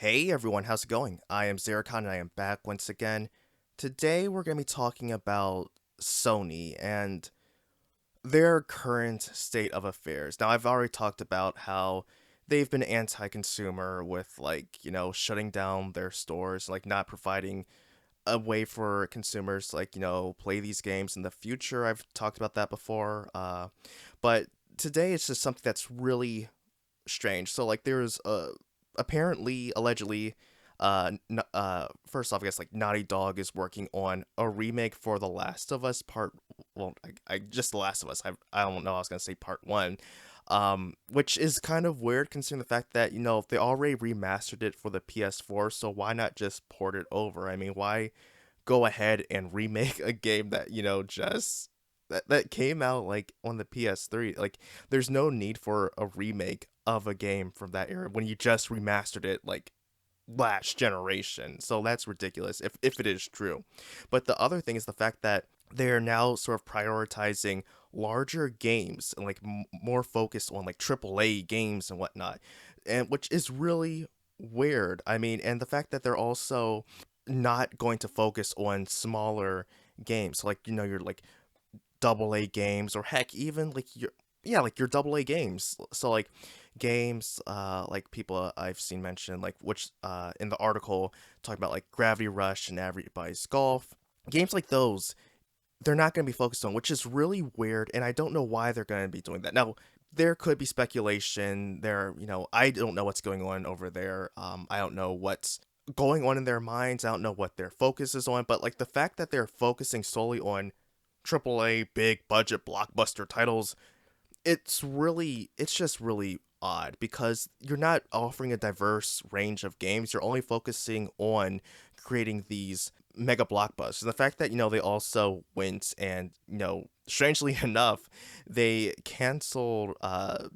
Hey everyone, how's it going? I am Xeracon and I am back once again. Today we're going to be talking about Sony and their current state of affairs. Now, I've already talked about how they've been anti-consumer with shutting down their stores, like not providing a way for consumers to, play these games in the future. I've talked about that before. But today it's just something that's really strange. So there's apparently allegedly first off, I guess Naughty Dog is working on a remake for The Last of Us part. Well, I just The Last of Us. I don't know. I was gonna say part one, which is kind of weird considering the fact that they already remastered it for the PS4. So why not just port it over? I mean, why go ahead and remake a game that just that came out on the PS3. There's no need for a remake of a game from that era when you just remastered it last generation. So that's ridiculous if it is true. But the other thing is the fact that they're now sort of prioritizing larger games and more focused on AAA games and whatnot, and which is really weird. I mean, and the fact that they're also not going to focus on smaller games. So your double A games, or heck, even your double A games. So games people I've seen mention, which in the article talking about Gravity Rush and Everybody's Golf. Games like those, they're not going to be focused on, which is really weird, and I don't know why they're going to be doing that. Now, there could be speculation there, I don't know what's going on over there. I don't know what's going on in their minds. I don't know what their focus is on, but the fact that they're focusing solely on AAA big budget blockbuster titles, it's just really odd because you're not offering a diverse range of games. You're only focusing on creating these mega blockbusters. And the fact that they also went and strangely enough, they canceled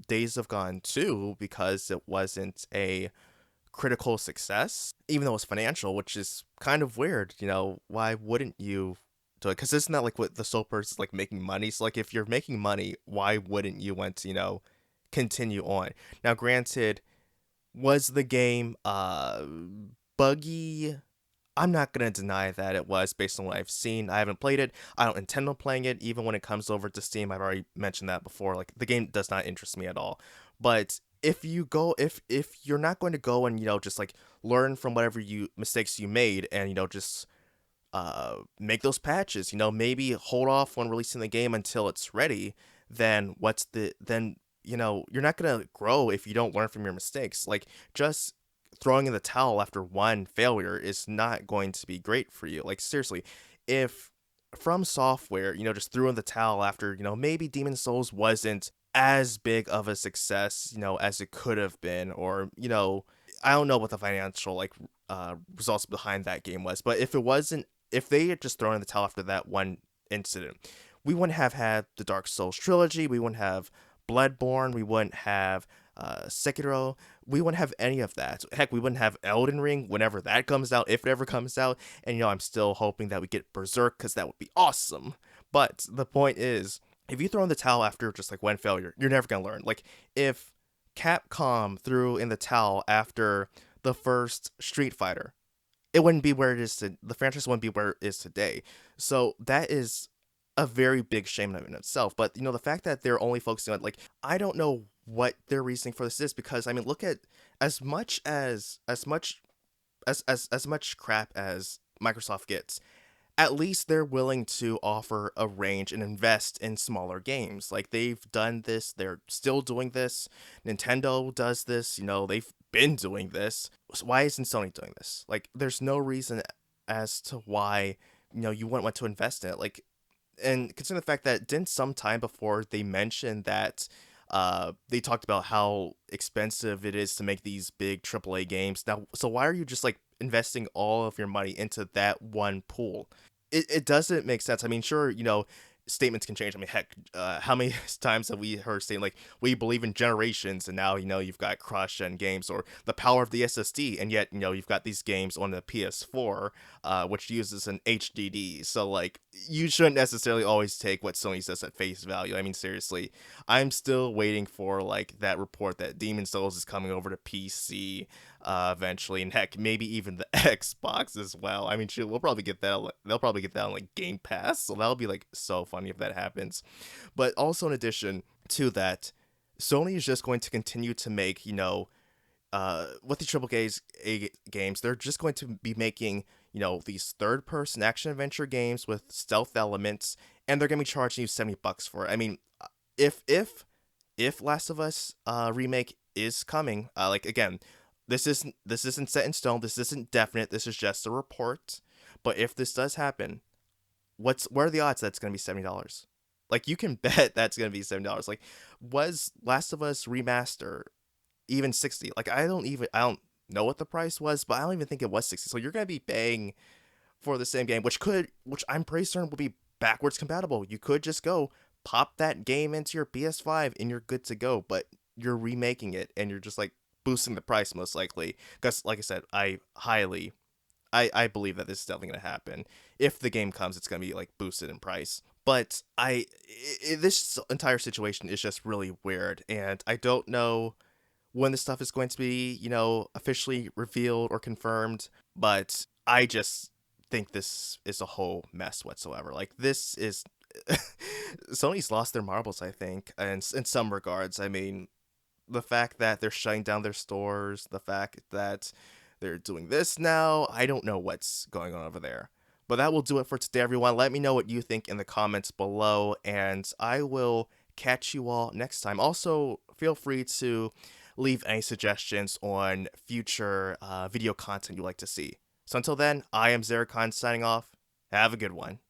Days of Gone 2 because it wasn't a critical success, even though it's financial, which is kind of weird. Why wouldn't you do it? Because isn't that what the sole purpose is, making money? So if you're making money, why wouldn't you want to continue on? Now, granted, was the game buggy? I'm not gonna deny that it was based on what I've seen. I haven't played it. I don't intend on playing it even when it comes over to Steam. I've already mentioned that before. The game does not interest me at all. But if you're not going to go and just learn from whatever you mistakes you made, and just make those patches, maybe hold off on releasing the game until it's ready, then you're not gonna grow if you don't learn from your mistakes. Just throwing in the towel after one failure is not going to be great for you. Seriously, if From Software, just threw in the towel after, maybe Demon Souls wasn't as big of a success, as it could have been, or, I don't know what the financial results behind that game was, but if they had just thrown in the towel after that one incident, we wouldn't have had the Dark Souls trilogy, we wouldn't have Bloodborne, we wouldn't have Sekiro, we wouldn't have any of that. Heck, we wouldn't have Elden Ring whenever that comes out, if it ever comes out. And I'm still hoping that we get Berserk because that would be awesome. But the point is, if you throw in the towel after just one failure, you're never gonna learn. If Capcom threw in the towel after the first Street Fighter, it wouldn't be where it is the franchise wouldn't be where it is today. So that is a very big shame in itself. But the fact that they're only focusing on I don't know what their reasoning for this is, because I mean, look at as much crap as Microsoft gets, at least they're willing to offer a range and invest in smaller games. They've done this, they're still doing this. Nintendo does this, they've been doing this. So why isn't Sony doing this? There's no reason as to why you wouldn't want to invest in it. And considering the fact that didn't some time before they mentioned that they talked about how expensive it is to make these big AAA games. Now, so why are you just investing all of your money into that one pool? It doesn't make sense. I mean, sure, statements can change. I mean, heck, how many times have we heard saying we believe in generations, and now you've got cross-gen games, or the power of the SSD, and yet you've got these games on the PS4, which uses an HDD. So you shouldn't necessarily always take what Sony says at face value. I mean, seriously, I'm still waiting for like that report that Demon Souls is coming over to PC eventually, and heck, maybe even the Xbox as well. I mean, shoot, we'll probably get that. They'll probably get that on like Game Pass, so that'll be like so funny if that happens. But also, in addition to that, Sony is just going to continue to make, with the games, they're just going to be making, these third person action adventure games with stealth elements, and they're going to be charging you $70 for it. I mean, if Last of Us remake is coming, like again, this isn't set in stone. This isn't definite. This is just a report. But if this does happen, what are the odds that it's going to be $70? Like you can bet that's going to be $70. Like was Last of Us remaster even 60? Like I don't know what the price was, but I don't even think it was 60. So you're going to be paying for the same game, which I'm pretty certain will be backwards compatible. You could just go pop that game into your PS5 and you're good to go, but you're remaking it and you're just like boosting the price most likely because like I said, I believe that this is definitely going to happen. If the game comes, it's going to be like boosted in price. But this entire situation is just really weird, and I don't know when this stuff is going to be, officially revealed or confirmed, but I just think this is a whole mess whatsoever. Like, this is. Sony's lost their marbles, I think, and in some regards. I mean, the fact that they're shutting down their stores, the fact that they're doing this now, I don't know what's going on over there. But that will do it for today, everyone. Let me know what you think in the comments below, and I will catch you all next time. Also, feel free to leave any suggestions on future video content you'd like to see. So until then, I am Xeracon signing off. Have a good one.